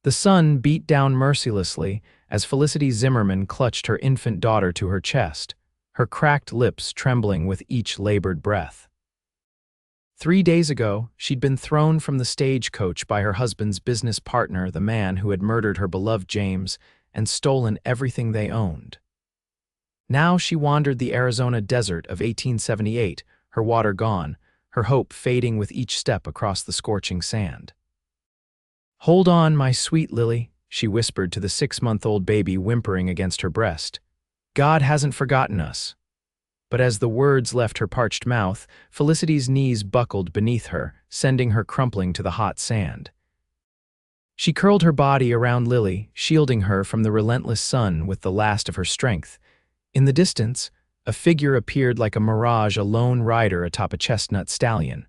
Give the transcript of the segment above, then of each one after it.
The sun beat down mercilessly as Felicity Zimmerman clutched her infant daughter to her chest, her cracked lips trembling with each labored breath. 3 days ago, she'd been thrown from the stagecoach by her husband's business partner, the man who had murdered her beloved James and stolen everything they owned. Now she wandered the Arizona desert of 1878, her water gone, her hope fading with each step across the scorching sand. "Hold on, my sweet Lily," she whispered to the 6-month-old baby whimpering against her breast. "God hasn't forgotten us." But as the words left her parched mouth, Felicity's knees buckled beneath her, sending her crumpling to the hot sand. She curled her body around Lily, shielding her from the relentless sun with the last of her strength. In the distance, a figure appeared like a mirage, a lone rider atop a chestnut stallion.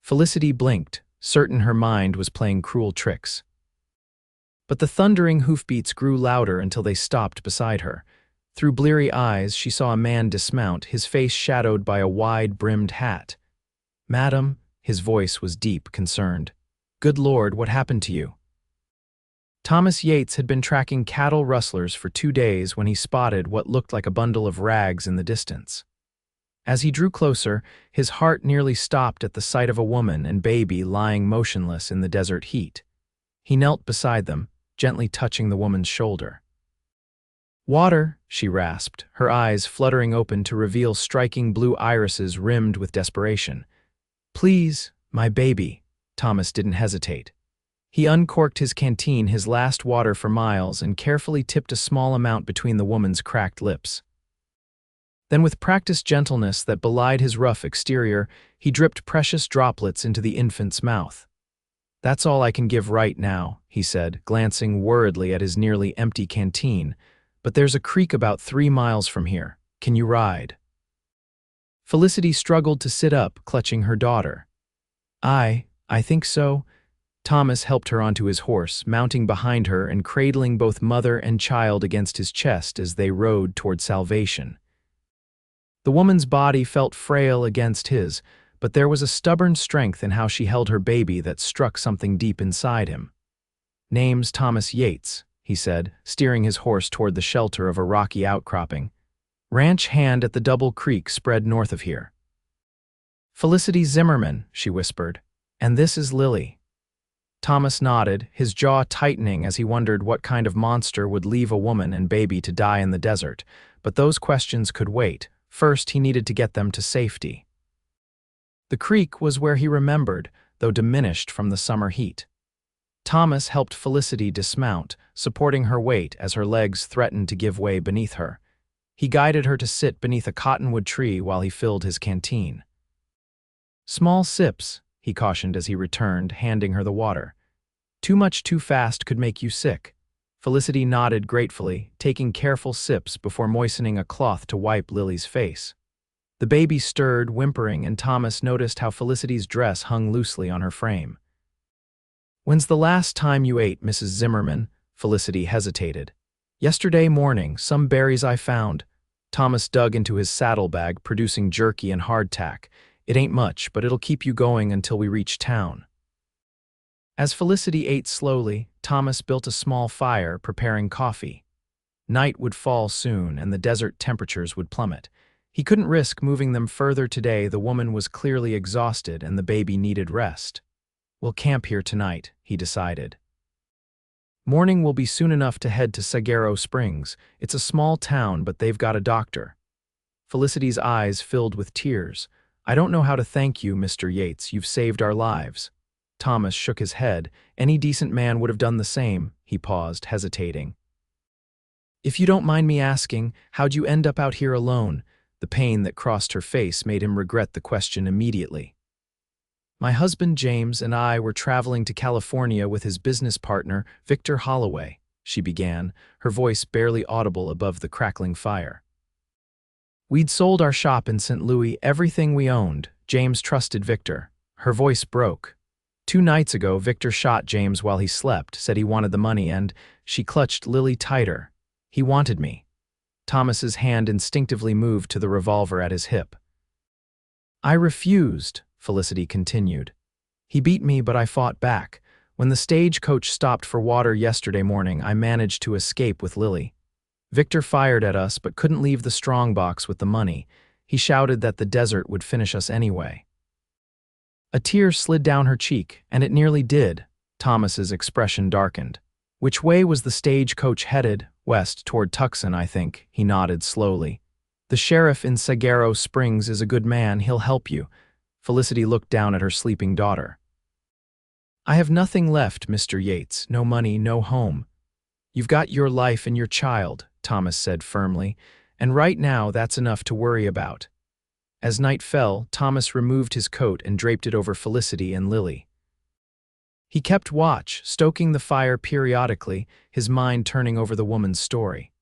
Felicity blinked, certain her mind was playing cruel tricks. But the thundering hoofbeats grew louder until they stopped beside her. Through bleary eyes, she saw a man dismount, his face shadowed by a wide-brimmed hat. "Madam," his voice was deep, concerned. "Good Lord, what happened to you?" Thomas Yates had been tracking cattle rustlers for 2 days when he spotted what looked like a bundle of rags in the distance. As he drew closer, his heart nearly stopped at the sight of a woman and baby lying motionless in the desert heat. He knelt beside them, gently touching the woman's shoulder. "Water," she rasped, her eyes fluttering open to reveal striking blue irises rimmed with desperation. "Please, my baby." Thomas didn't hesitate. He uncorked his canteen, his last water for miles, and carefully tipped a small amount between the woman's cracked lips. Then, with practiced gentleness that belied his rough exterior, he dripped precious droplets into the infant's mouth. "That's all I can give right now," he said, glancing worriedly at his nearly empty canteen. "But there's a creek about 3 miles from here. Can you ride?" Felicity struggled to sit up, clutching her daughter. I think so." Thomas helped her onto his horse, mounting behind her and cradling both mother and child against his chest as they rode toward salvation. The woman's body felt frail against his, but there was a stubborn strength in how she held her baby that struck something deep inside him. "Name's Thomas Yates," he said, steering his horse toward the shelter of a rocky outcropping. "Ranch hand at the Double Creek spread north of here." "Felicity Zimmerman," she whispered. "And this is Lily." Thomas nodded, his jaw tightening as he wondered what kind of monster would leave a woman and baby to die in the desert, but those questions could wait. First, he needed to get them to safety. The creek was where he remembered, though diminished from the summer heat. Thomas helped Felicity dismount, supporting her weight as her legs threatened to give way beneath her. He guided her to sit beneath a cottonwood tree while he filled his canteen. "Small sips," he cautioned as he returned, handing her the water. "Too much too fast could make you sick." Felicity nodded gratefully, taking careful sips before moistening a cloth to wipe Lily's face. The baby stirred, whimpering, and Thomas noticed how Felicity's dress hung loosely on her frame. "When's the last time you ate, Mrs. Zimmerman?" Felicity hesitated. "Yesterday morning, some berries I found." Thomas dug into his saddlebag, producing jerky and hardtack. "It ain't much, but it'll keep you going until we reach town." As Felicity ate slowly, Thomas built a small fire, preparing coffee. Night would fall soon, and the desert temperatures would plummet. He couldn't risk moving them further today. The woman was clearly exhausted, and the baby needed rest. "We'll camp here tonight," he decided. "Morning will be soon enough to head to Saguaro Springs. It's a small town, but they've got a doctor." Felicity's eyes filled with tears. "I don't know how to thank you, Mr. Yates. You've saved our lives." Thomas shook his head. Any decent man would have done the same. He paused, hesitating. "If you don't mind me asking, how'd you end up out here alone?" The pain that crossed her face made him regret the question immediately. "My husband James and I were traveling to California with his business partner, Victor Holloway," she began, her voice barely audible above the crackling fire. "We'd sold our shop in St. Louis, everything we owned. James trusted Victor." Her voice broke. 2 nights ago, Victor shot James while he slept, said he wanted the money, and she clutched Lily tighter. "He wanted me." Thomas's hand instinctively moved to the revolver at his hip. "I refused," Felicity continued. "He beat me, but I fought back. When the stagecoach stopped for water yesterday morning, I managed to escape with Lily. Victor fired at us but couldn't leave the strongbox with the money. He shouted that the desert would finish us anyway. A tear slid down her cheek, and it nearly did. Thomas's expression darkened. Which way was the stagecoach headed? West, toward Tucson, I think. He nodded slowly. The sheriff in Saguaro Springs is a good man. He'll help you. Felicity looked down at her sleeping daughter. I have nothing left, Mr. Yates. No money, no home. You've got your life and your child, Thomas said firmly, and right now that's enough to worry about. As night fell, Thomas removed his coat and draped it over Felicity and Lily. He kept watch, stoking the fire periodically, his mind turning over the woman's story.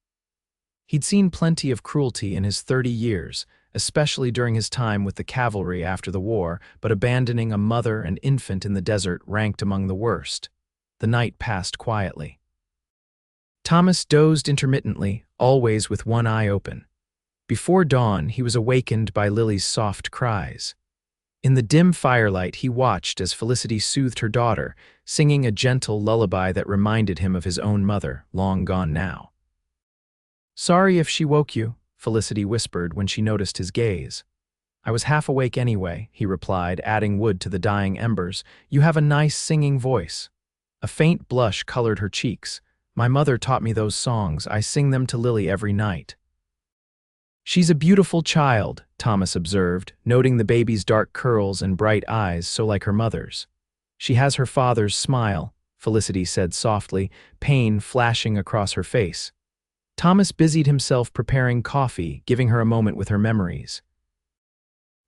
He'd seen plenty of cruelty in his 30 years, especially during his time with the cavalry after the war, but abandoning a mother and infant in the desert ranked among the worst. The night passed quietly. Thomas dozed intermittently, always with one eye open. Before dawn, he was awakened by Lily's soft cries. In the dim firelight, he watched as Felicity soothed her daughter, singing a gentle lullaby that reminded him of his own mother, long gone now. Sorry if she woke you, Felicity whispered when she noticed his gaze. I was half awake anyway, he replied, adding wood to the dying embers. You have a nice singing voice. A faint blush colored her cheeks. My mother taught me those songs. I sing them to Lily every night. She's a beautiful child, Thomas observed, noting the baby's dark curls and bright eyes so like her mother's. She has her father's smile, Felicity said softly, pain flashing across her face. Thomas busied himself preparing coffee, giving her a moment with her memories.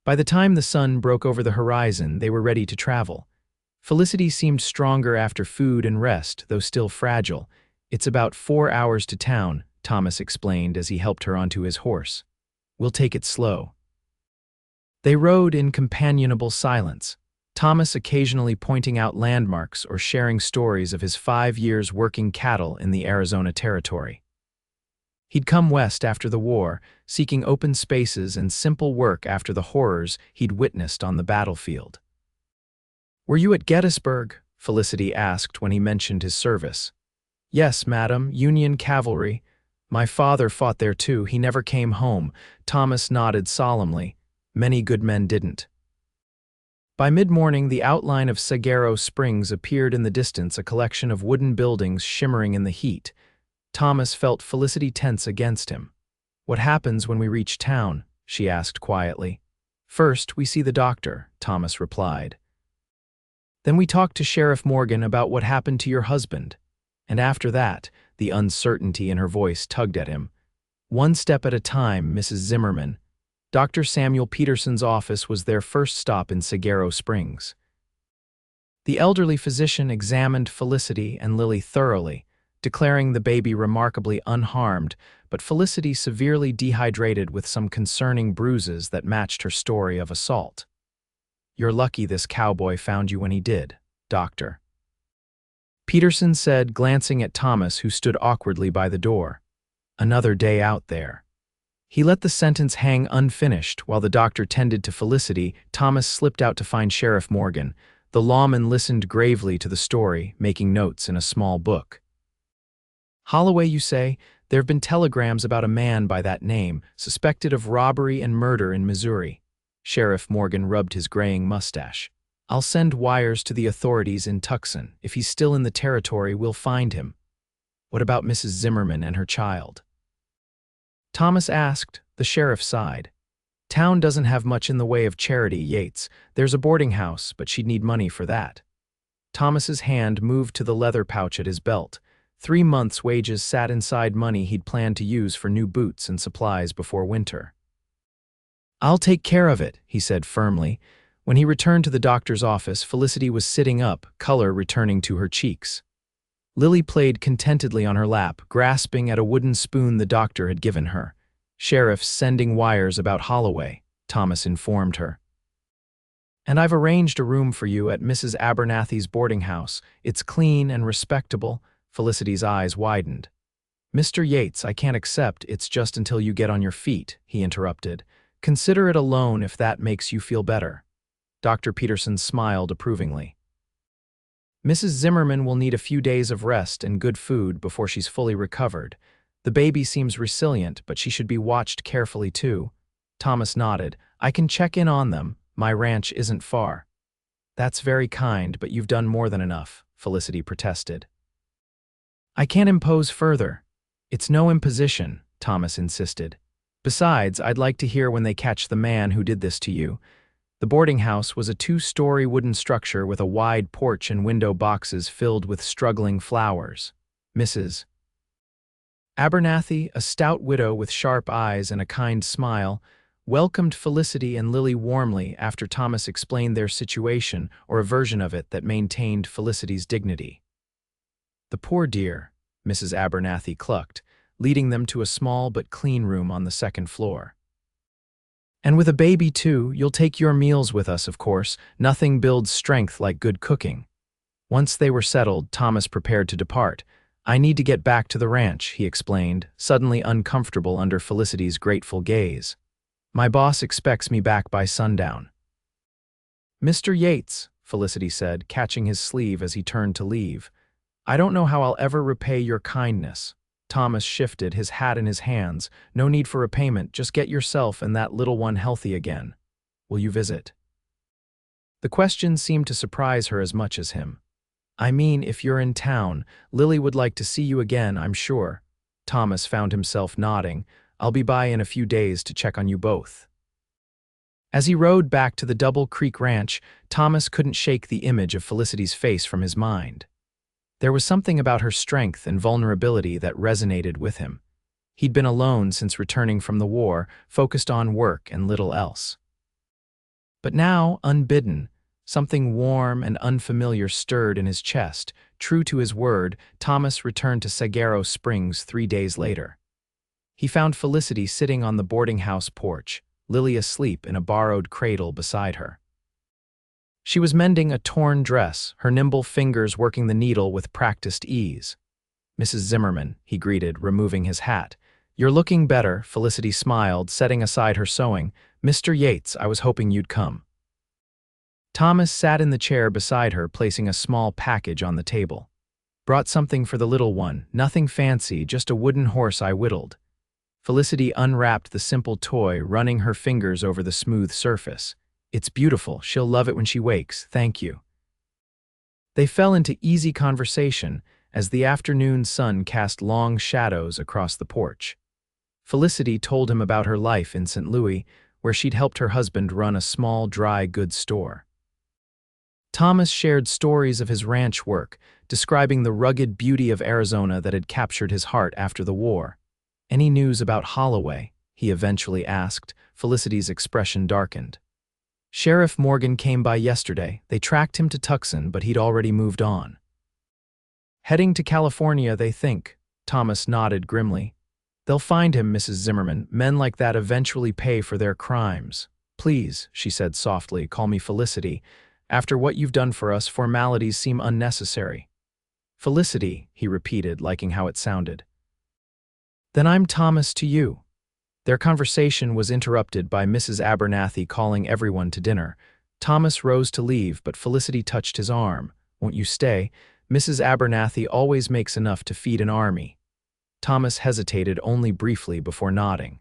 By the time the sun broke over the horizon, they were ready to travel. Felicity seemed stronger after food and rest, though still fragile. It's about 4 hours to town, Thomas explained as he helped her onto his horse. We'll take it slow. They rode in companionable silence, Thomas occasionally pointing out landmarks or sharing stories of his 5 years working cattle in the Arizona Territory. He'd come west after the war, seeking open spaces and simple work after the horrors he'd witnessed on the battlefield. Were you at Gettysburg? Felicity asked when he mentioned his service. Yes, madam, Union cavalry. My father fought there too. He never came home. Thomas nodded solemnly. Many good men didn't. By mid-morning, the outline of Saguaro Springs appeared in the distance, a collection of wooden buildings shimmering in the heat. Thomas felt Felicity tense against him. What happens when we reach town? She asked quietly. First, we see the doctor, Thomas replied. Then we talk to Sheriff Morgan about what happened to your husband. And after that, the uncertainty in her voice tugged at him. One step at a time, Mrs. Zimmerman. Dr. Samuel Peterson's office was their first stop in Saguaro Springs. The elderly physician examined Felicity and Lily thoroughly, declaring the baby remarkably unharmed, but Felicity severely dehydrated with some concerning bruises that matched her story of assault. You're lucky this cowboy found you when he did, doctor. Peterson said, glancing at Thomas, who stood awkwardly by the door. Another day out there. He let the sentence hang unfinished while the doctor tended to Felicity. Thomas slipped out to find Sheriff Morgan. The lawman listened gravely to the story, making notes in a small book. Holloway, you say? There have been telegrams about a man by that name, suspected of robbery and murder in Missouri. Sheriff Morgan rubbed his graying mustache. I'll send wires to the authorities in Tucson. If he's still in the territory, we'll find him. What about Mrs. Zimmerman and her child? Thomas asked. The sheriff sighed. Town doesn't have much in the way of charity, Yates. There's a boarding house, but she'd need money for that. Thomas's hand moved to the leather pouch at his belt. 3 months' wages sat inside money he'd planned to use for new boots and supplies before winter. I'll take care of it, he said firmly. When he returned to the doctor's office, Felicity was sitting up, color returning to her cheeks. Lily played contentedly on her lap, grasping at a wooden spoon the doctor had given her. Sheriff's sending wires about Holloway, Thomas informed her. And I've arranged a room for you at Mrs. Abernathy's boarding house. It's clean and respectable. Felicity's eyes widened. Mr. Yates, I can't accept. It's just until you get on your feet, he interrupted. Consider it a loan if that makes you feel better. Dr. Peterson smiled approvingly. Mrs. Zimmerman will need a few days of rest and good food before she's fully recovered. The baby seems resilient, but she should be watched carefully too. Thomas nodded. I can check in on them. My ranch isn't far. That's very kind, but you've done more than enough, Felicity protested. I can't impose further. It's no imposition, Thomas insisted. Besides, I'd like to hear when they catch the man who did this to you. The boarding house was a 2-story wooden structure with a wide porch and window boxes filled with struggling flowers. Mrs. Abernathy, a stout widow with sharp eyes and a kind smile, welcomed Felicity and Lily warmly after Thomas explained their situation, or a version of it that maintained Felicity's dignity. The poor dear, Mrs. Abernathy clucked, leading them to a small but clean room on the second floor. And with a baby too, you'll take your meals with us, of course. Nothing builds strength like good cooking. Once they were settled, Thomas prepared to depart. I need to get back to the ranch, he explained, suddenly uncomfortable under Felicity's grateful gaze. My boss expects me back by sundown. Mr. Yates, Felicity said, catching his sleeve as he turned to leave. I don't know how I'll ever repay your kindness. Thomas shifted, his hat in his hands. No need for repayment, just get yourself and that little one healthy again. Will you visit? The question seemed to surprise her as much as him. I mean, if you're in town, Lily would like to see you again, I'm sure. Thomas found himself nodding. I'll be by in a few days to check on you both. As he rode back to the Double Creek Ranch, Thomas couldn't shake the image of Felicity's face from his mind. There was something about her strength and vulnerability that resonated with him. He'd been alone since returning from the war, focused on work and little else. But now, unbidden, something warm and unfamiliar stirred in his chest. True to his word, Thomas returned to Saguaro Springs 3 days later. He found Felicity sitting on the boarding house porch, Lily asleep in a borrowed cradle beside her. She was mending a torn dress, her nimble fingers working the needle with practiced ease. Mrs. Zimmerman, he greeted, removing his hat. You're looking better, Felicity smiled, setting aside her sewing. Mr. Yates, I was hoping you'd come. Thomas sat in the chair beside her, placing a small package on the table. Brought something for the little one, nothing fancy, just a wooden horse I whittled. Felicity unwrapped the simple toy, running her fingers over the smooth surface. It's beautiful. She'll love it when she wakes. Thank you. They fell into easy conversation as the afternoon sun cast long shadows across the porch. Felicity told him about her life in St. Louis, where she'd helped her husband run a small dry goods store. Thomas shared stories of his ranch work, describing the rugged beauty of Arizona that had captured his heart after the war. Any news about Holloway? He eventually asked. Felicity's expression darkened. Sheriff Morgan came by yesterday. They tracked him to Tucson, but he'd already moved on. Heading to California, they think. Thomas nodded grimly. They'll find him, Mrs. Zimmerman. Men like that eventually pay for their crimes. Please, she said softly, call me Felicity. After what you've done for us, formalities seem unnecessary. Felicity, he repeated, liking how it sounded. Then I'm Thomas to you. Their conversation was interrupted by Mrs. Abernathy calling everyone to dinner. Thomas rose to leave, but Felicity touched his arm. Won't you stay? Mrs. Abernathy always makes enough to feed an army. Thomas hesitated only briefly before nodding.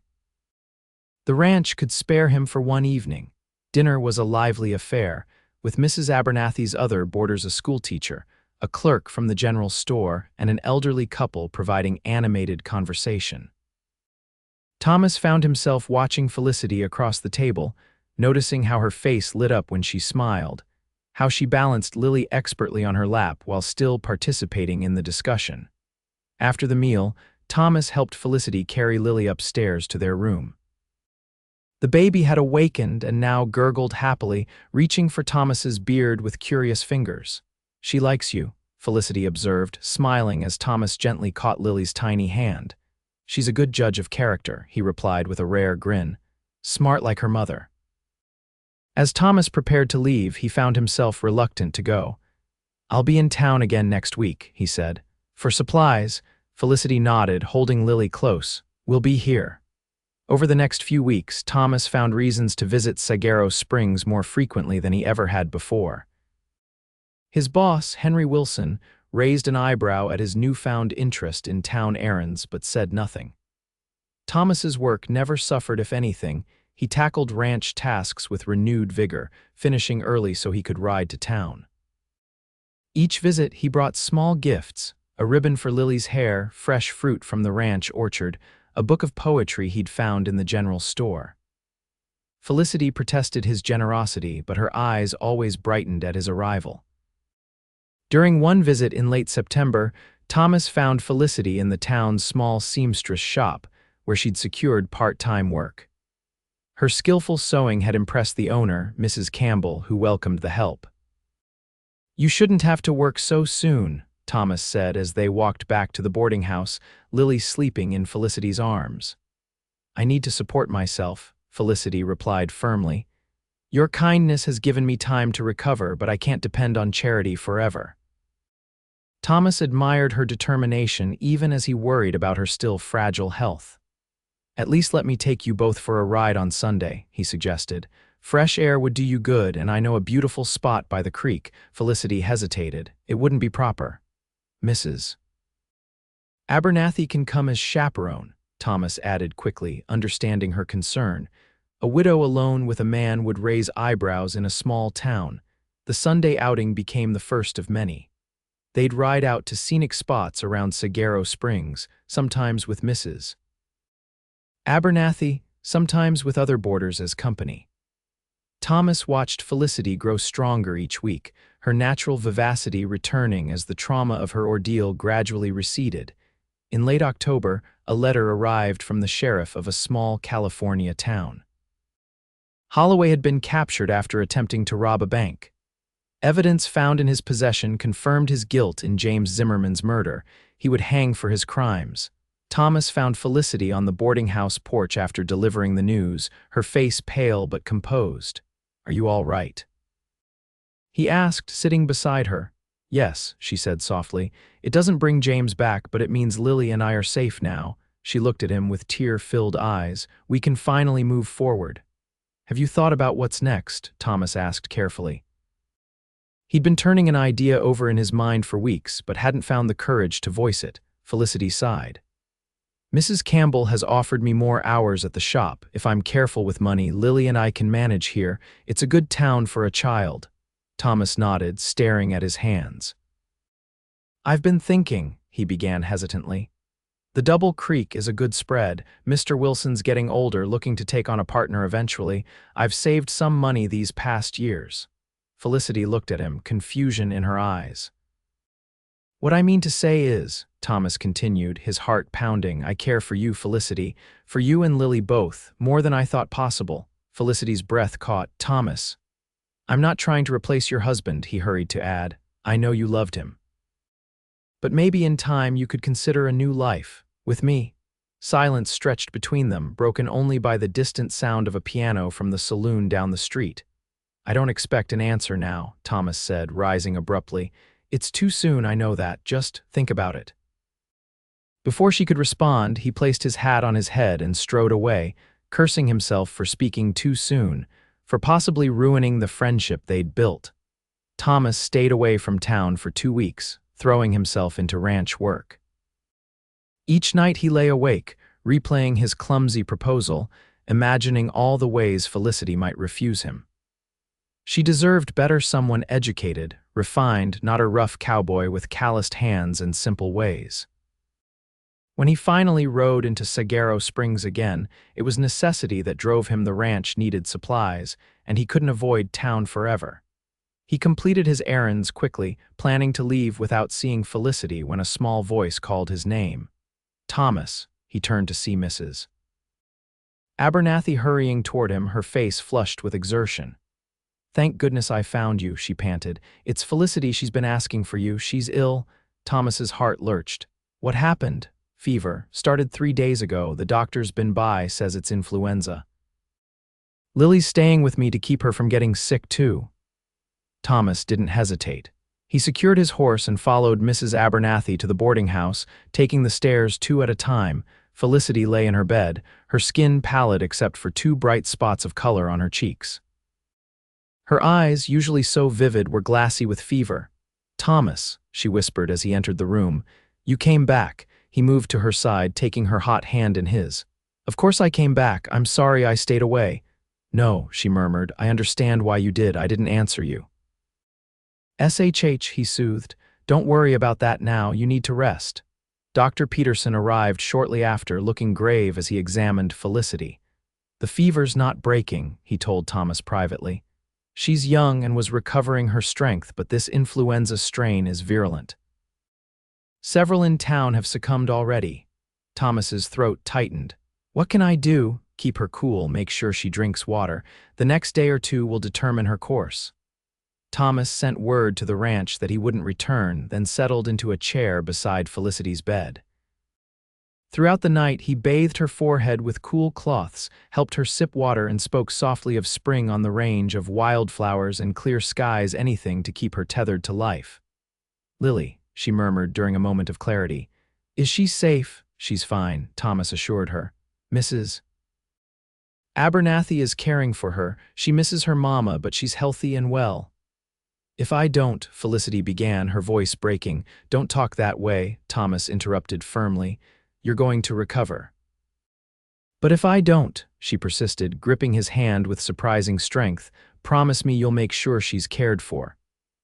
The ranch could spare him for one evening. Dinner was a lively affair, with Mrs. Abernathy's other boarders a schoolteacher, a clerk from the general store, and an elderly couple providing animated conversation. Thomas found himself watching Felicity across the table, noticing how her face lit up when she smiled, how she balanced Lily expertly on her lap while still participating in the discussion. After the meal, Thomas helped Felicity carry Lily upstairs to their room. The baby had awakened and now gurgled happily, reaching for Thomas's beard with curious fingers. She likes you, Felicity observed, smiling as Thomas gently caught Lily's tiny hand. She's a good judge of character, he replied with a rare grin. Smart like her mother. As Thomas prepared to leave, he found himself reluctant to go. I'll be in town again next week, he said. For supplies, Felicity nodded, holding Lily close. We'll be here. Over the next few weeks, Thomas found reasons to visit Saguaro Springs more frequently than he ever had before. His boss, Henry Wilson, raised an eyebrow at his newfound interest in town errands but said nothing. Thomas's work never suffered. If anything, he tackled ranch tasks with renewed vigor, finishing early so he could ride to town. Each visit he brought small gifts: a ribbon for Lily's hair, fresh fruit from the ranch orchard, a book of poetry he'd found in the general store. Felicity protested his generosity, but her eyes always brightened at his arrival. During one visit in late September, Thomas found Felicity in the town's small seamstress shop, where she'd secured part-time work. Her skillful sewing had impressed the owner, Mrs. Campbell, who welcomed the help. "You shouldn't have to work so soon," Thomas said as they walked back to the boarding house, Lily sleeping in Felicity's arms. "I need to support myself," Felicity replied firmly. "Your kindness has given me time to recover, but I can't depend on charity forever." Thomas admired her determination even as he worried about her still fragile health. "At least let me take you both for a ride on Sunday," he suggested. "Fresh air would do you good, and I know a beautiful spot by the creek." Felicity hesitated. "It wouldn't be proper. Mrs. Abernathy can come as chaperone," Thomas added quickly, understanding her concern. A widow alone with a man would raise eyebrows in a small town. The Sunday outing became the first of many. They'd ride out to scenic spots around Saguaro Springs, sometimes with Mrs. Abernathy, sometimes with other boarders as company. Thomas watched Felicity grow stronger each week, her natural vivacity returning as the trauma of her ordeal gradually receded. In late October, a letter arrived from the sheriff of a small California town. Holloway had been captured after attempting to rob a bank. Evidence found in his possession confirmed his guilt in James Zimmerman's murder. He would hang for his crimes. Thomas found Felicity on the boarding house porch after delivering the news, her face pale but composed. "Are you all right?" he asked, sitting beside her. "Yes," she said softly. "It doesn't bring James back, but it means Lily and I are safe now." She looked at him with tear-filled eyes. "We can finally move forward." "Have you thought about what's next?" Thomas asked carefully. He'd been turning an idea over in his mind for weeks, but hadn't found the courage to voice it. Felicity sighed. "Mrs. Campbell has offered me more hours at the shop. If I'm careful with money, Lily and I can manage here. It's a good town for a child." Thomas nodded, staring at his hands. "I've been thinking," he began hesitantly. "The Double Creek is a good spread. Mr. Wilson's getting older, looking to take on a partner eventually. I've saved some money these past years." Felicity looked at him, confusion in her eyes. "What I mean to say is," Thomas continued, his heart pounding, "I care for you, Felicity, for you and Lily both, more than I thought possible." Felicity's breath caught. "Thomas, I'm not trying to replace your husband," he hurried to add. "I know you loved him. But maybe in time you could consider a new life, with me." Silence stretched between them, broken only by the distant sound of a piano from the saloon down the street. "I don't expect an answer now," Thomas said, rising abruptly. "It's too soon, I know that. Just think about it." Before she could respond, he placed his hat on his head and strode away, cursing himself for speaking too soon, for possibly ruining the friendship they'd built. Thomas stayed away from town for 2 weeks, throwing himself into ranch work. Each night he lay awake, replaying his clumsy proposal, imagining all the ways Felicity might refuse him. She deserved better, someone educated, refined, not a rough cowboy with calloused hands and simple ways. When he finally rode into Saguaro Springs again, it was necessity that drove him. The ranch needed supplies, and he couldn't avoid town forever. He completed his errands quickly, planning to leave without seeing Felicity when a small voice called his name. "Thomas," he turned to see Mrs. Abernathy hurrying toward him, her face flushed with exertion. "Thank goodness I found you," she panted. "It's Felicity. She's been asking for you. She's ill." Thomas's heart lurched. "What happened?" "Fever. Started 3 days ago. The doctor's been by, says it's influenza. Lily's staying with me to keep her from getting sick too." Thomas didn't hesitate. He secured his horse and followed Mrs. Abernathy to the boarding house, taking the stairs 2 at a time. Felicity lay in her bed, her skin pallid except for 2 bright spots of color on her cheeks. Her eyes, usually so vivid, were glassy with fever. "Thomas," she whispered as he entered the room. "You came back." He moved to her side, taking her hot hand in his. "Of course I came back. I'm sorry I stayed away." "No," she murmured. "I understand why you did. I didn't answer you." "Shh," he soothed. "Don't worry about that now. You need to rest." Dr. Peterson arrived shortly after, looking grave as he examined Felicity. "The fever's not breaking," he told Thomas privately. "She's young and was recovering her strength, but this influenza strain is virulent. Several in town have succumbed already." Thomas's throat tightened. "What can I do?" "Keep her cool, make sure she drinks water. The next day or two will determine her course." Thomas sent word to the ranch that he wouldn't return, then settled into a chair beside Felicity's bed. Throughout the night, he bathed her forehead with cool cloths, helped her sip water, and spoke softly of spring on the range, of wildflowers and clear skies, anything to keep her tethered to life. "Lily," she murmured during a moment of clarity. "Is she safe?" "She's fine," Thomas assured her. "Mrs. Abernathy is caring for her. She misses her mama, but she's healthy and well." "If I don't," Felicity began, her voice breaking. "Don't talk that way," Thomas interrupted firmly. "You're going to recover." "But if I don't," she persisted, gripping his hand with surprising strength, "promise me you'll make sure she's cared for."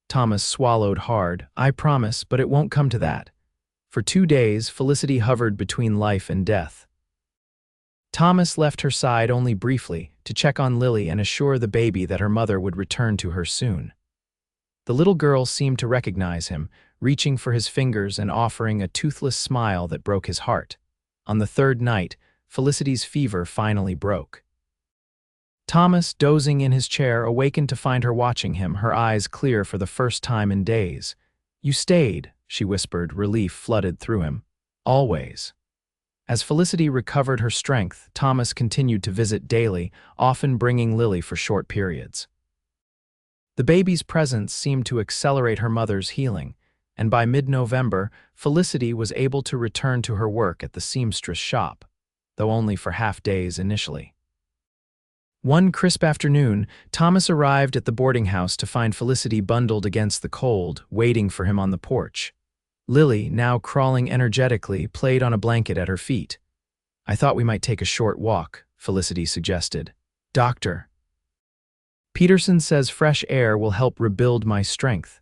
Thomas swallowed hard. "I promise, but it won't come to that." For 2 days, Felicity hovered between life and death. Thomas left her side only briefly, to check on Lily and assure the baby that her mother would return to her soon. The little girl seemed to recognize him, reaching for his fingers and offering a toothless smile that broke his heart. On the 3rd night, Felicity's fever finally broke. Thomas, dozing in his chair, awakened to find her watching him, her eyes clear for the first time in days. "You stayed," she whispered, relief flooded through him. "Always." As Felicity recovered her strength, Thomas continued to visit daily, often bringing Lily for short periods. The baby's presence seemed to accelerate her mother's healing, and by mid-November, Felicity was able to return to her work at the seamstress shop, though only for half-days initially. One crisp afternoon, Thomas arrived at the boarding house to find Felicity bundled against the cold, waiting for him on the porch. Lily, now crawling energetically, played on a blanket at her feet. "I thought we might take a short walk," Felicity suggested. "Doctor Peterson says fresh air will help rebuild my strength."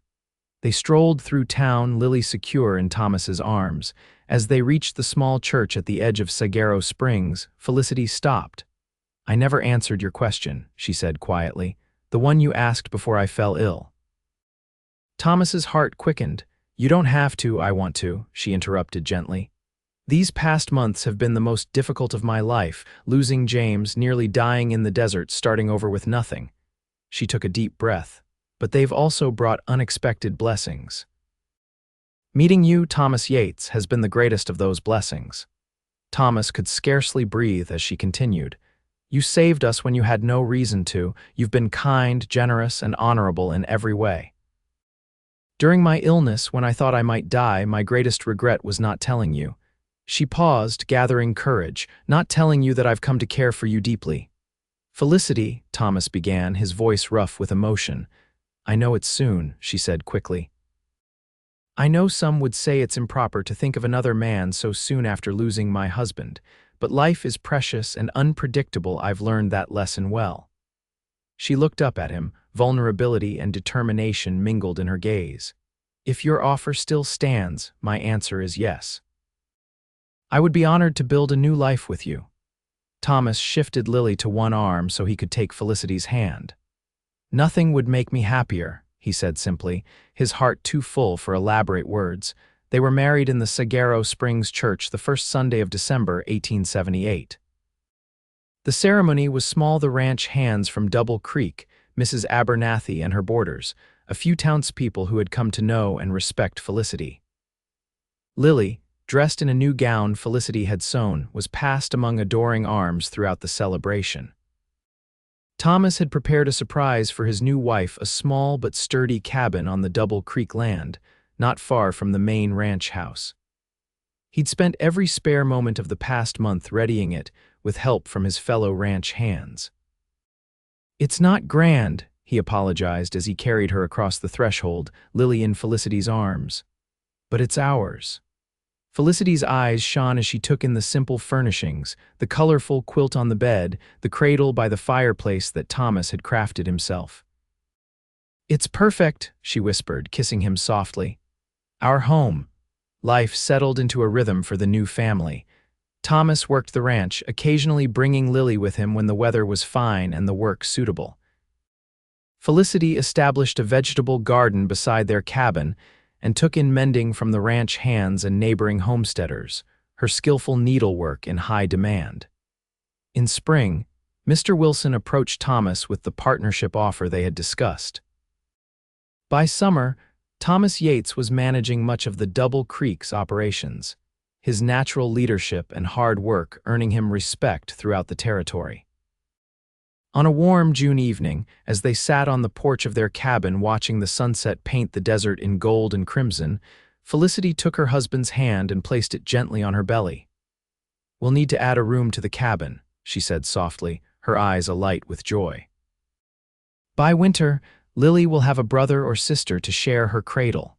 They strolled through town, Lily secure in Thomas's arms. As they reached the small church at the edge of Saguaro Springs, Felicity stopped. "I never answered your question," she said quietly. "The one you asked before I fell ill." Thomas's heart quickened. "You don't have to, I want to," she interrupted gently. "These past months have been the most difficult of my life, losing James, nearly dying in the desert, starting over with nothing." She took a deep breath. "But they've also brought unexpected blessings. Meeting you, Thomas Yates, has been the greatest of those blessings." Thomas could scarcely breathe as she continued. "You saved us when you had no reason to. You've been kind, generous, and honorable in every way. During my illness, when I thought I might die, my greatest regret was not telling you." She paused, gathering courage. "Not telling you that I've come to care for you deeply." "Felicity," Thomas began, his voice rough with emotion. "I know it's soon," she said quickly. "I know some would say it's improper to think of another man so soon after losing my husband, but life is precious and unpredictable. I've learned that lesson well." She looked up at him, vulnerability and determination mingled in her gaze. "If your offer still stands, my answer is yes. I would be honored to build a new life with you." Thomas shifted Lily to one arm so he could take Felicity's hand. "Nothing would make me happier," he said simply, his heart too full for elaborate words. They were married in the Saguaro Springs Church the first Sunday of December, 1878. The ceremony was small. The ranch hands from Double Creek, Mrs. Abernathy and her boarders, a few townspeople who had come to know and respect Felicity. Lily, dressed in a new gown Felicity had sewn, was passed among adoring arms throughout the celebration. Thomas had prepared a surprise for his new wife, a small but sturdy cabin on the Double Creek land, not far from the main ranch house. He'd spent every spare moment of the past month readying it, with help from his fellow ranch hands. "It's not grand," he apologized as he carried her across the threshold, Lily in Felicity's arms. "But it's ours." Felicity's eyes shone as she took in the simple furnishings, the colorful quilt on the bed, the cradle by the fireplace that Thomas had crafted himself. "It's perfect," she whispered, kissing him softly. "Our home." Life settled into a rhythm for the new family. Thomas worked the ranch, occasionally bringing Lily with him when the weather was fine and the work suitable. Felicity established a vegetable garden beside their cabin and took in mending from the ranch hands and neighboring homesteaders, her skillful needlework in high demand. In spring, Mr. Wilson approached Thomas with the partnership offer they had discussed. By summer, Thomas Yates was managing much of the Double Creek's operations, his natural leadership and hard work earning him respect throughout the territory. On a warm June evening, as they sat on the porch of their cabin watching the sunset paint the desert in gold and crimson, Felicity took her husband's hand and placed it gently on her belly. "We'll need to add a room to the cabin," she said softly, her eyes alight with joy. "By winter, Lily will have a brother or sister to share her cradle."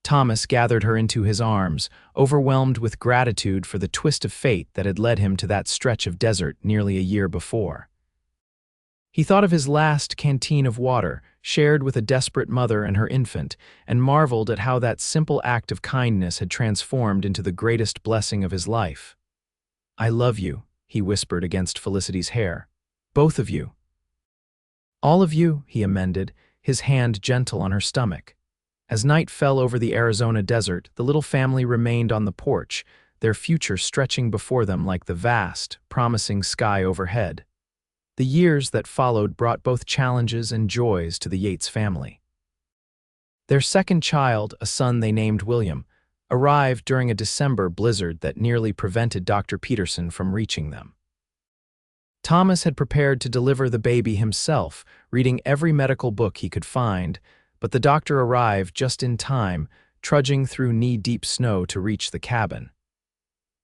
Thomas gathered her into his arms, overwhelmed with gratitude for the twist of fate that had led him to that stretch of desert nearly a year before. He thought of his last canteen of water, shared with a desperate mother and her infant, and marveled at how that simple act of kindness had transformed into the greatest blessing of his life. "I love you," he whispered against Felicity's hair. "Both of you." "All of you," he amended, his hand gentle on her stomach. As night fell over the Arizona desert, the little family remained on the porch, their future stretching before them like the vast, promising sky overhead. The years that followed brought both challenges and joys to the Yates family. Their second child, a son they named William, arrived during a December blizzard that nearly prevented Dr. Peterson from reaching them. Thomas had prepared to deliver the baby himself, reading every medical book he could find, but the doctor arrived just in time, trudging through knee-deep snow to reach the cabin.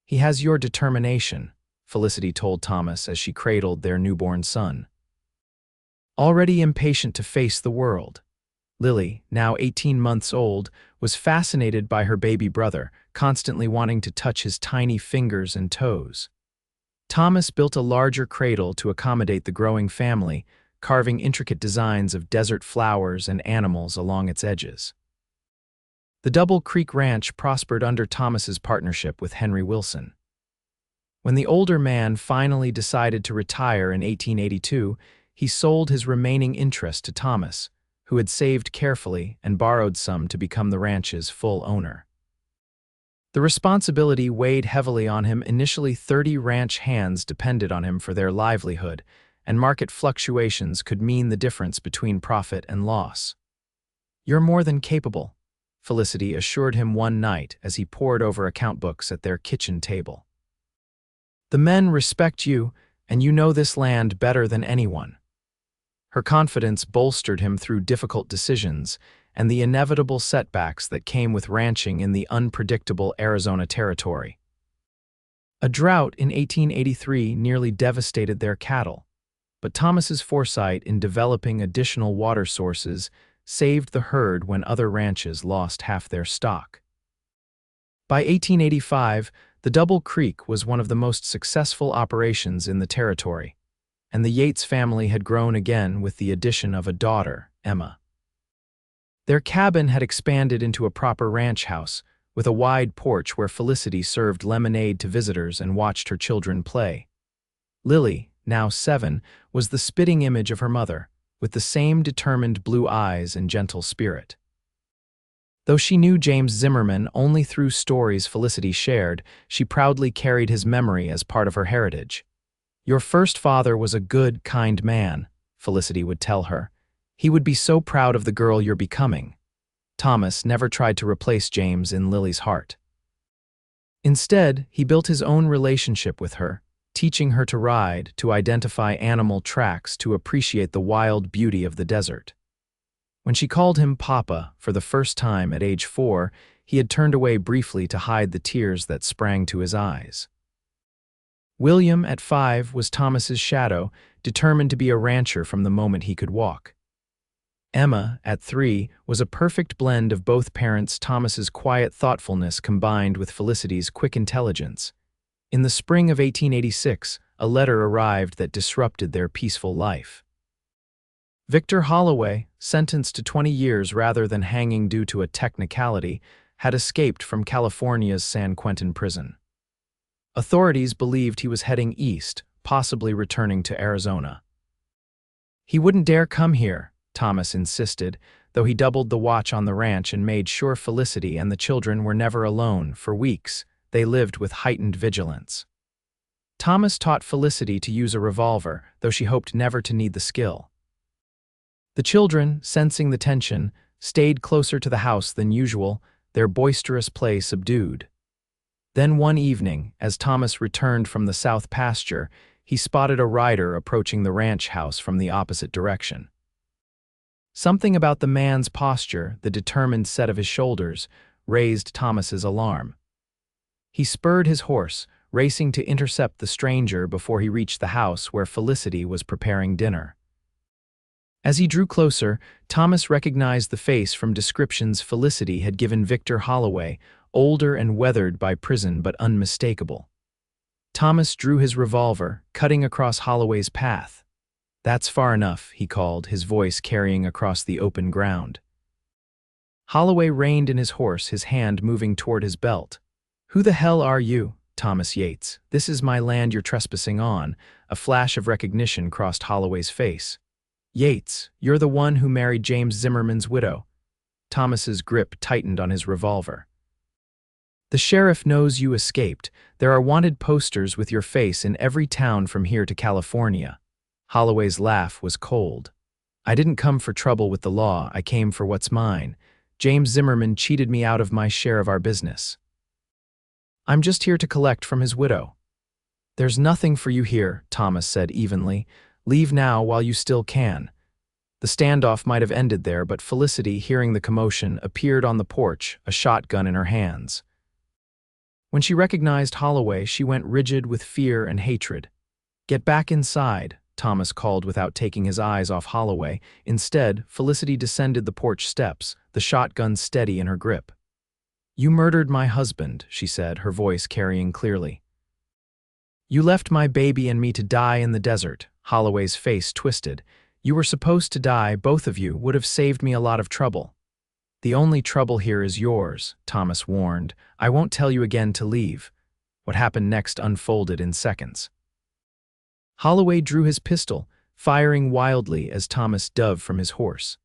"He has your determination," Felicity told Thomas as she cradled their newborn son. Already impatient to face the world, Lily, now 18 months old, was fascinated by her baby brother, constantly wanting to touch his tiny fingers and toes. Thomas built a larger cradle to accommodate the growing family, carving intricate designs of desert flowers and animals along its edges. The Double Creek Ranch prospered under Thomas's partnership with Henry Wilson. When the older man finally decided to retire in 1882, he sold his remaining interest to Thomas, who had saved carefully and borrowed some to become the ranch's full owner. The responsibility weighed heavily on him. Initially, 30 ranch hands depended on him for their livelihood, and market fluctuations could mean the difference between profit and loss. "You're more than capable," Felicity assured him one night as he pored over account books at their kitchen table. "The men respect you, and you know this land better than anyone." Her confidence bolstered him through difficult decisions and the inevitable setbacks that came with ranching in the unpredictable Arizona territory. A drought in 1883 nearly devastated their cattle, but Thomas's foresight in developing additional water sources saved the herd when other ranches lost half their stock. By 1885, the Double Creek was one of the most successful operations in the territory, and the Yates family had grown again with the addition of a daughter, Emma. Their cabin had expanded into a proper ranch house, with a wide porch where Felicity served lemonade to visitors and watched her children play. Lily, now 7, was the spitting image of her mother, with the same determined blue eyes and gentle spirit. Though she knew James Zimmerman only through stories Felicity shared, she proudly carried his memory as part of her heritage. "Your first father was a good, kind man," Felicity would tell her. "He would be so proud of the girl you're becoming." Thomas never tried to replace James in Lily's heart. Instead, he built his own relationship with her, teaching her to ride, to identify animal tracks, to appreciate the wild beauty of the desert. When she called him Papa for the first time at age 4, he had turned away briefly to hide the tears that sprang to his eyes. William, at 5, was Thomas's shadow, determined to be a rancher from the moment he could walk. Emma, at 3, was a perfect blend of both parents. Thomas's quiet thoughtfulness combined with Felicity's quick intelligence. In the spring of 1886, a letter arrived that disrupted their peaceful life. Victor Holloway, sentenced to 20 years rather than hanging due to a technicality, had escaped from California's San Quentin prison. Authorities believed he was heading east, possibly returning to Arizona. He wouldn't dare come here, Thomas insisted, though he doubled the watch on the ranch and made sure Felicity and the children were never alone. For weeks, they lived with heightened vigilance. Thomas taught Felicity to use a revolver, though she hoped never to need the skill. The children, sensing the tension, stayed closer to the house than usual, their boisterous play subdued. Then one evening, as Thomas returned from the south pasture, he spotted a rider approaching the ranch house from the opposite direction. Something about the man's posture, the determined set of his shoulders, raised Thomas's alarm. He spurred his horse, racing to intercept the stranger before he reached the house where Felicity was preparing dinner. As he drew closer, Thomas recognized the face from descriptions Felicity had given Victor Holloway, older and weathered by prison but unmistakable. Thomas drew his revolver, cutting across Holloway's path. "That's far enough," he called, his voice carrying across the open ground. Holloway reined in his horse, his hand moving toward his belt. "Who the hell are you, Thomas Yates? This is my land you're trespassing on." A flash of recognition crossed Holloway's face. "Yates, you're the one who married James Zimmerman's widow." Thomas's grip tightened on his revolver. "The sheriff knows you escaped. There are wanted posters with your face in every town from here to California." Holloway's laugh was cold. "I didn't come for trouble with the law, I came for what's mine. James Zimmerman cheated me out of my share of our business. I'm just here to collect from his widow." "There's nothing for you here," Thomas said evenly. "Leave now while you still can." The standoff might have ended there, but Felicity, hearing the commotion, appeared on the porch, a shotgun in her hands. When she recognized Holloway, she went rigid with fear and hatred. "Get back inside," Thomas called without taking his eyes off Holloway. Instead, Felicity descended the porch steps, the shotgun steady in her grip. "You murdered my husband," she said, her voice carrying clearly. "You left my baby and me to die in the desert." Holloway's face twisted. "You were supposed to die, both of you, would have saved me a lot of trouble." "The only trouble here is yours," Thomas warned. "I won't tell you again to leave." What happened next unfolded in seconds. Holloway drew his pistol, firing wildly as Thomas dove from his horse.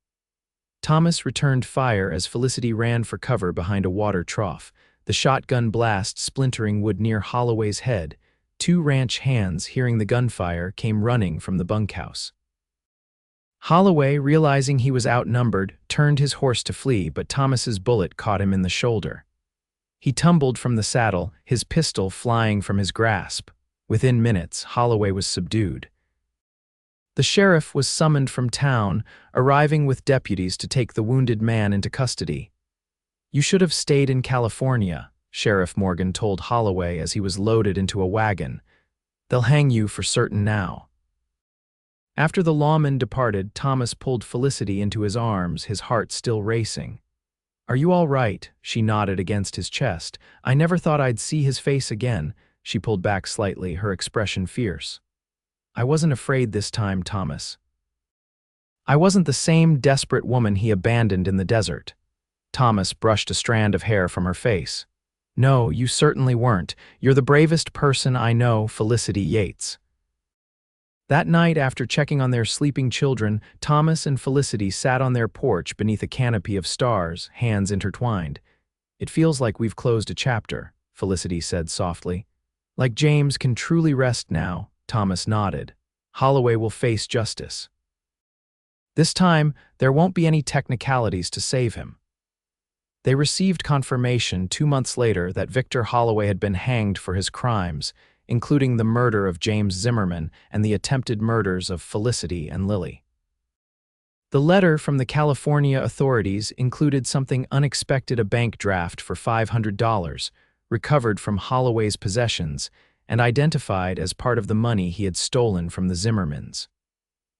Thomas returned fire as Felicity ran for cover behind a water trough, the shotgun blast splintering wood near Holloway's head. Two ranch hands, hearing the gunfire, came running from the bunkhouse. Holloway, realizing he was outnumbered, turned his horse to flee, but Thomas's bullet caught him in the shoulder. He tumbled from the saddle, his pistol flying from his grasp. Within minutes, Holloway was subdued. The sheriff was summoned from town, arriving with deputies to take the wounded man into custody. "You should have stayed in California," Sheriff Morgan told Holloway as he was loaded into a wagon. "They'll hang you for certain now." After the lawman departed, Thomas pulled Felicity into his arms, his heart still racing. "Are you all right?" She nodded against his chest. "I never thought I'd see his face again." She pulled back slightly, her expression fierce. "I wasn't afraid this time, Thomas. I wasn't the same desperate woman he abandoned in the desert." Thomas brushed a strand of hair from her face. "No, you certainly weren't. You're the bravest person I know, Felicity Yates." That night, after checking on their sleeping children, Thomas and Felicity sat on their porch beneath a canopy of stars, hands intertwined. "It feels like we've closed a chapter," Felicity said softly. "Like James can truly rest now." Thomas nodded. "Holloway will face justice. This time, there won't be any technicalities to save him." They received confirmation 2 months later that Victor Holloway had been hanged for his crimes, including the murder of James Zimmerman and the attempted murders of Felicity and Lily. The letter from the California authorities included something unexpected: a bank draft for $500, recovered from Holloway's possessions and identified as part of the money he had stolen from the Zimmermans.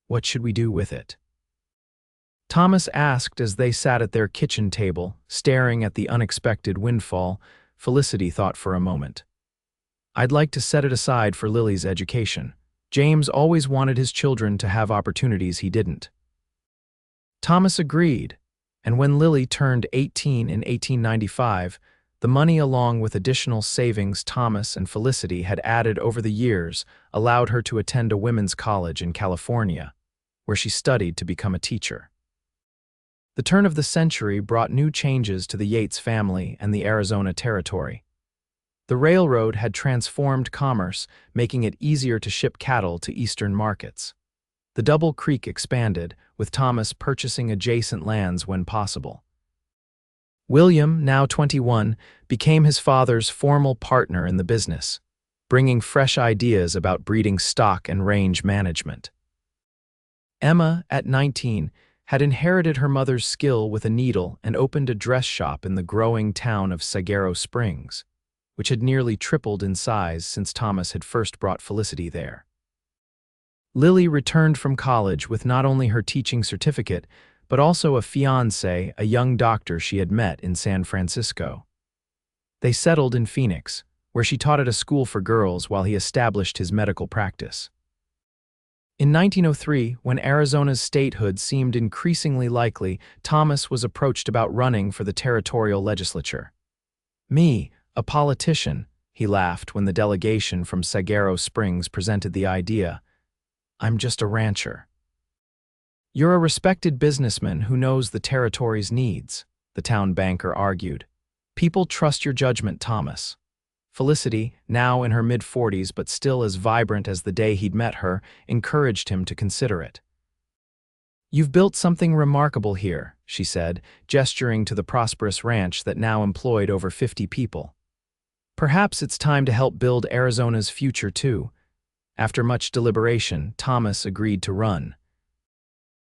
What should we do with it? Thomas asked as they sat at their kitchen table, staring at the unexpected windfall. Felicity thought for a moment. I'd like to set it aside for Lily's education. James always wanted his children to have opportunities he didn't. Thomas agreed, and when Lily turned 18 in 1895, the money along with additional savings Thomas and Felicity had added over the years allowed her to attend a women's college in California, where she studied to become a teacher. The turn of the century brought new changes to the Yates family and the Arizona Territory. The railroad had transformed commerce, making it easier to ship cattle to eastern markets. The Double Creek expanded, with Thomas purchasing adjacent lands when possible. William, now 21, became his father's formal partner in the business, bringing fresh ideas about breeding stock and range management. Emma, at 19, had inherited her mother's skill with a needle and opened a dress shop in the growing town of Saguaro Springs, which had nearly tripled in size since Thomas had first brought Felicity there. Lily returned from college with not only her teaching certificate, but also a fiancé, a young doctor she had met in San Francisco. They settled in Phoenix, where she taught at a school for girls while he established his medical practice. In 1903, when Arizona's statehood seemed increasingly likely, Thomas was approached about running for the territorial legislature. "Me, a politician," he laughed when the delegation from Saguaro Springs presented the idea. "I'm just a rancher." "You're a respected businessman who knows the territory's needs," the town banker argued. "People trust your judgment, Thomas." Felicity, now in her mid-40s but still as vibrant as the day he'd met her, encouraged him to consider it. "You've built something remarkable here," she said, gesturing to the prosperous ranch that now employed over 50 people. "Perhaps it's time to help build Arizona's future too." After much deliberation, Thomas agreed to run.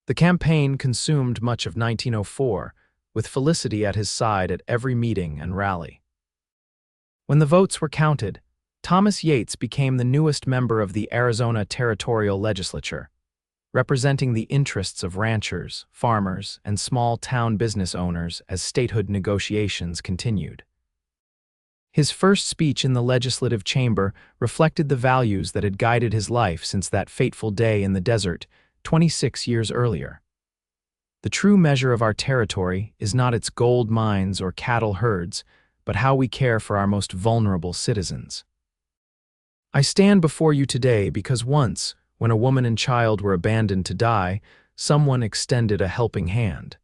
The campaign consumed much of 1904, with Felicity at his side at every meeting and rally. When the votes were counted, Thomas Yates became the newest member of the Arizona Territorial Legislature, representing the interests of ranchers, farmers, and small-town business owners as statehood negotiations continued. His first speech in the legislative chamber reflected the values that had guided his life since that fateful day in the desert 26 years earlier. "The true measure of our territory is not its gold mines or cattle herds, but how we care for our most vulnerable citizens. I stand before you today because once, when a woman and child were abandoned to die, someone extended a helping hand.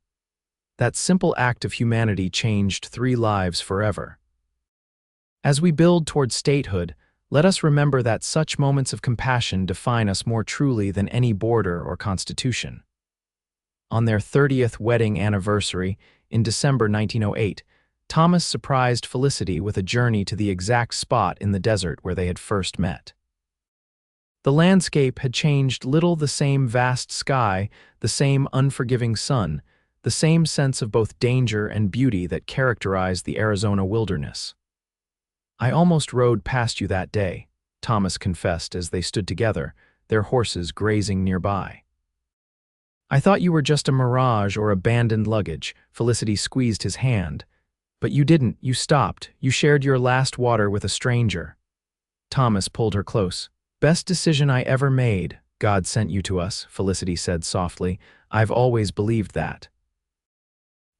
That simple act of humanity changed 3 lives forever. As we build toward statehood, let us remember that such moments of compassion define us more truly than any border or constitution." On their 30th wedding anniversary, in December 1908, Thomas surprised Felicity with a journey to the exact spot in the desert where they had first met. The landscape had changed little, the same vast sky, the same unforgiving sun, the same sense of both danger and beauty that characterized the Arizona wilderness. "I almost rode past you that day," Thomas confessed as they stood together, their horses grazing nearby. "I thought you were just a mirage or abandoned luggage." Felicity squeezed his hand. "But you didn't. You stopped. You shared your last water with a stranger." Thomas pulled her close. "Best decision I ever made. God sent you to us," Felicity said softly. "I've always believed that."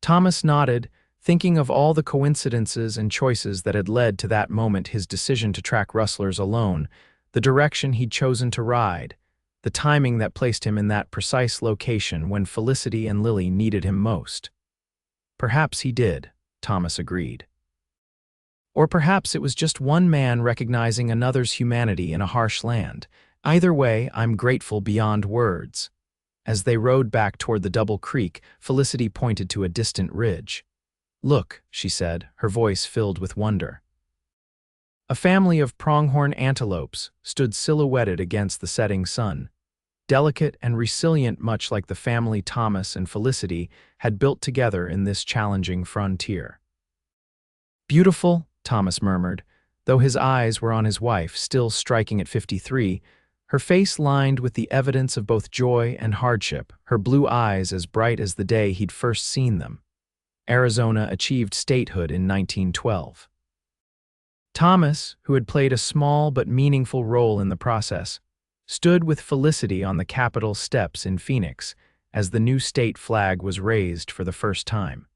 Thomas nodded, thinking of all the coincidences and choices that had led to that moment, his decision to track rustlers alone, the direction he'd chosen to ride, the timing that placed him in that precise location when Felicity and Lily needed him most. "Perhaps he did," Thomas agreed. "Or perhaps it was just one man recognizing another's humanity in a harsh land. Either way, I'm grateful beyond words." As they rode back toward the Double Creek, Felicity pointed to a distant ridge. "Look," she said, her voice filled with wonder. A family of pronghorn antelopes stood silhouetted against the setting sun, delicate and resilient, much like the family Thomas and Felicity had built together in this challenging frontier. "Beautiful," Thomas murmured, though his eyes were on his wife, still striking at 53. her face lined with the evidence of both joy and hardship, her blue eyes as bright as the day he'd first seen them. Arizona achieved statehood in 1912. Thomas, who had played a small but meaningful role in the process, stood with Felicity on the Capitol steps in Phoenix as the new state flag was raised for the first time.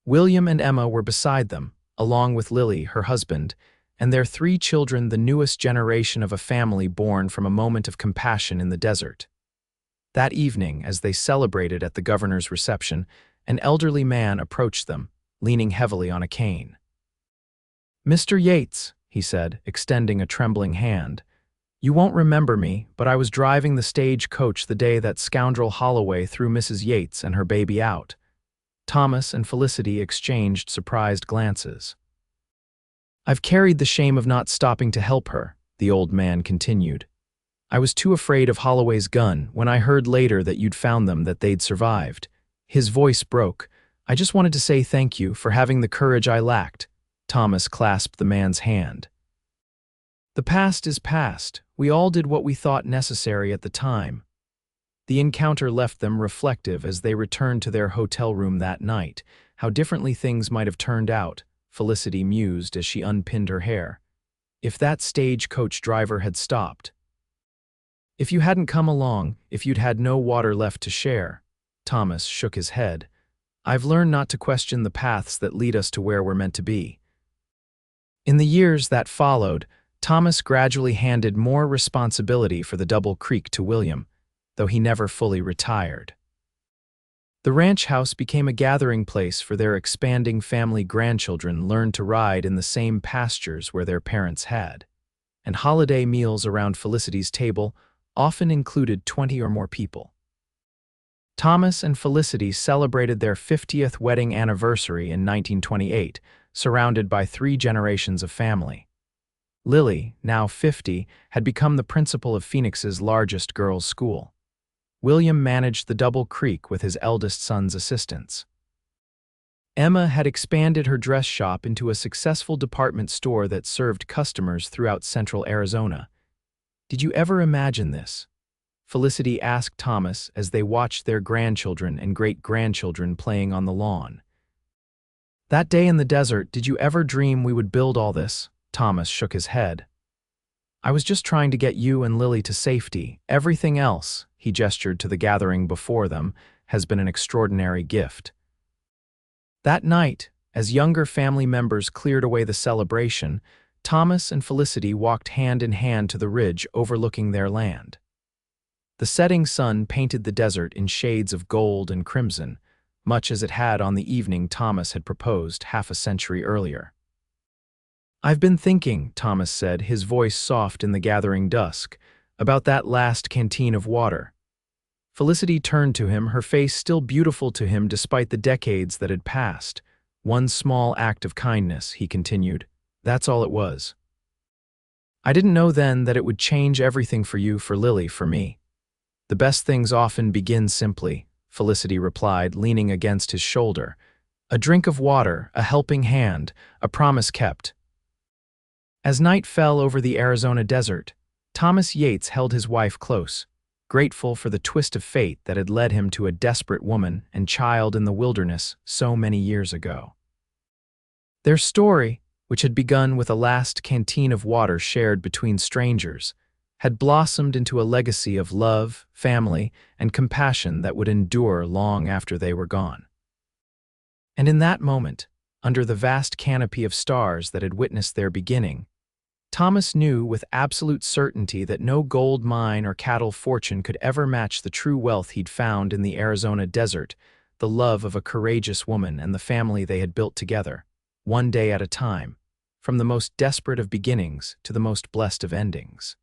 William and Emma were beside them, along with Lily, her husband, and their 3 children, the newest generation of a family born from a moment of compassion in the desert. That evening, as they celebrated at the governor's reception, an elderly man approached them, leaning heavily on a cane. "Mr. Yates," he said, extending a trembling hand, "you won't remember me, but I was driving the stage coach the day that scoundrel Holloway threw Mrs. Yates and her baby out." Thomas and Felicity exchanged surprised glances. "I've carried the shame of not stopping to help her," the old man continued. "I was too afraid of Holloway's gun when I heard later that you'd found them, that they'd survived." His voice broke. "I just wanted to say thank you for having the courage I lacked." Thomas clasped the man's hand. "The past is past. We all did what we thought necessary at the time." The encounter left them reflective as they returned to their hotel room that night. How differently things might have turned out, Felicity mused as she unpinned her hair. If that stagecoach driver had stopped. If you hadn't come along, if you'd had no water left to share. Thomas shook his head. "I've learned not to question the paths that lead us to where we're meant to be." In the years that followed, Thomas gradually handed more responsibility for the Double Creek to William, though he never fully retired. The ranch house became a gathering place for their expanding family. Grandchildren learned to ride in the same pastures where their parents had, and holiday meals around Felicity's table often included 20 or more people. Thomas and Felicity celebrated their 50th wedding anniversary in 1928, surrounded by 3 generations of family. Lily, now 50, had become the principal of Phoenix's largest girls' school. William managed the Double Creek with his eldest son's assistance. Emma had expanded her dress shop into a successful department store that served customers throughout central Arizona. "Did you ever imagine this?" Felicity asked Thomas as they watched their grandchildren and great-grandchildren playing on the lawn. "That day in the desert, did you ever dream we would build all this?" Thomas shook his head. "I was just trying to get you and Lily to safety. Everything else," he gestured to the gathering before them, "has been an extraordinary gift." That night, as younger family members cleared away the celebration, Thomas and Felicity walked hand in hand to the ridge overlooking their land. The setting sun painted the desert in shades of gold and crimson, much as it had on the evening Thomas had proposed half a century earlier. "I've been thinking," Thomas said, his voice soft in the gathering dusk, "about that last canteen of water." Felicity turned to him, her face still beautiful to him despite the decades that had passed. "One small act of kindness," he continued. "That's all it was. I didn't know then that it would change everything for you, for Lily, for me." "The best things often begin simply," Felicity replied, leaning against his shoulder. "A drink of water, a helping hand, a promise kept." As night fell over the Arizona desert, Thomas Yates held his wife close, grateful for the twist of fate that had led him to a desperate woman and child in the wilderness so many years ago. Their story, which had begun with a last canteen of water shared between strangers, had blossomed into a legacy of love, family, and compassion that would endure long after they were gone. And in that moment, under the vast canopy of stars that had witnessed their beginning, Thomas knew with absolute certainty that no gold mine or cattle fortune could ever match the true wealth he'd found in the Arizona desert, the love of a courageous woman and the family they had built together, one day at a time, from the most desperate of beginnings to the most blessed of endings.